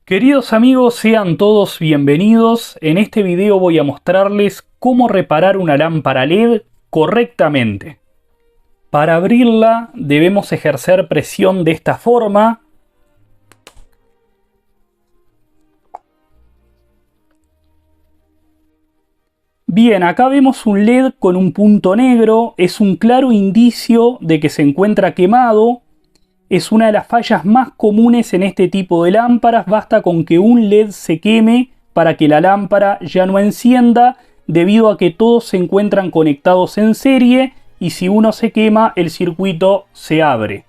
Queridos amigos, sean todos bienvenidos. En este video voy a mostrarles cómo reparar una lámpara LED correctamente. Para abrirla debemos ejercer presión de esta forma. Bien, acá vemos un LED con un punto negro. Es un claro indicio de que se encuentra quemado. Es una de las fallas más comunes en este tipo de lámparas. Basta con que un LED se queme para que la lámpara ya no encienda, debido a que todos se encuentran conectados en serie y si uno se quema el circuito se abre.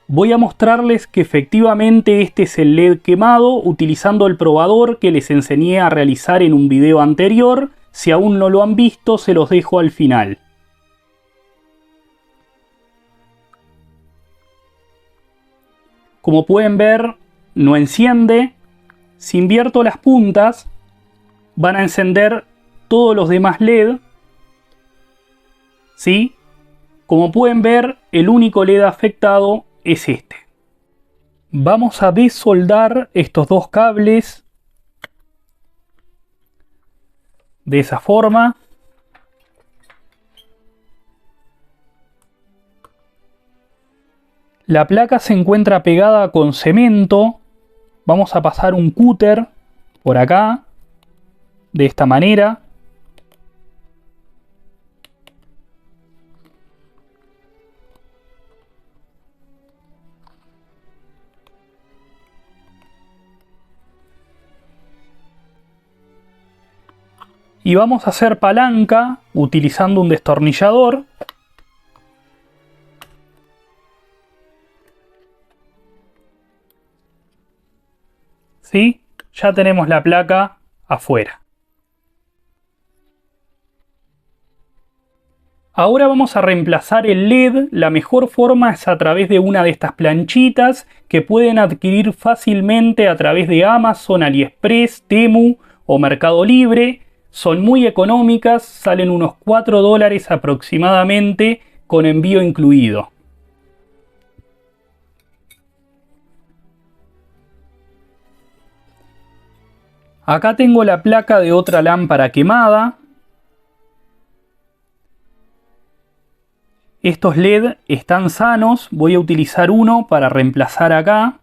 Voy a mostrarles que efectivamente este es el LED quemado utilizando el probador que les enseñé a realizar en un video anterior. Si aún no lo han visto, se los dejo al final. Como pueden ver, no enciende. Si invierto las puntas, van a encender todos los demás LED. ¿Sí? Como pueden ver, el único LED afectado es este. Vamos a desoldar estos dos cables de esa forma. La placa se encuentra pegada con cemento. Vamos a pasar un cúter por acá, de esta manera. Y vamos a hacer palanca utilizando un destornillador. ¿Sí? Ya tenemos la placa afuera. Ahora vamos a reemplazar el LED. La mejor forma es a través de una de estas planchitas que pueden adquirir fácilmente a través de Amazon, AliExpress, Temu o Mercado Libre. Son muy económicas, salen unos $4 aproximadamente con envío incluido. Acá tengo la placa de otra lámpara quemada. Estos LED están sanos. Voy a utilizar uno para reemplazar acá.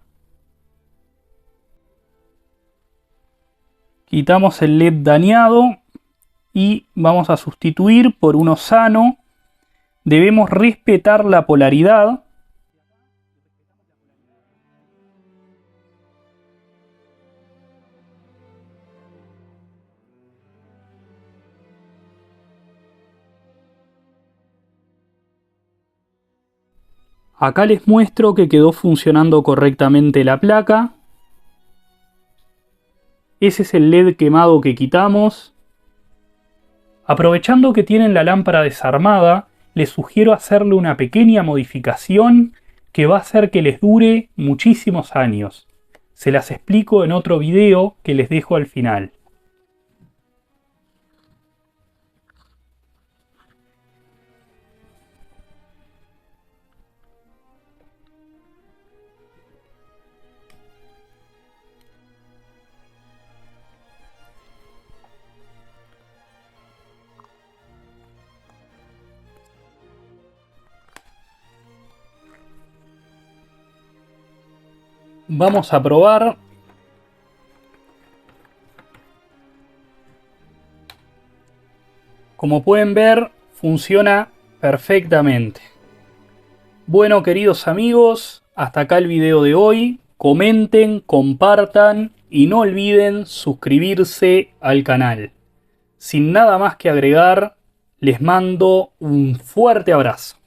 Quitamos el LED dañado y vamos a sustituir por uno sano. Debemos respetar la polaridad. Acá les muestro que quedó funcionando correctamente la placa. Ese es el LED quemado que quitamos. Aprovechando que tienen la lámpara desarmada, les sugiero hacerle una pequeña modificación que va a hacer que les dure muchísimos años. Se las explico en otro video que les dejo al final. Vamos a probar. Como pueden ver, funciona perfectamente. Bueno, queridos amigos, hasta acá el video de hoy. Comenten, compartan y no olviden suscribirse al canal. Sin nada más que agregar, les mando un fuerte abrazo.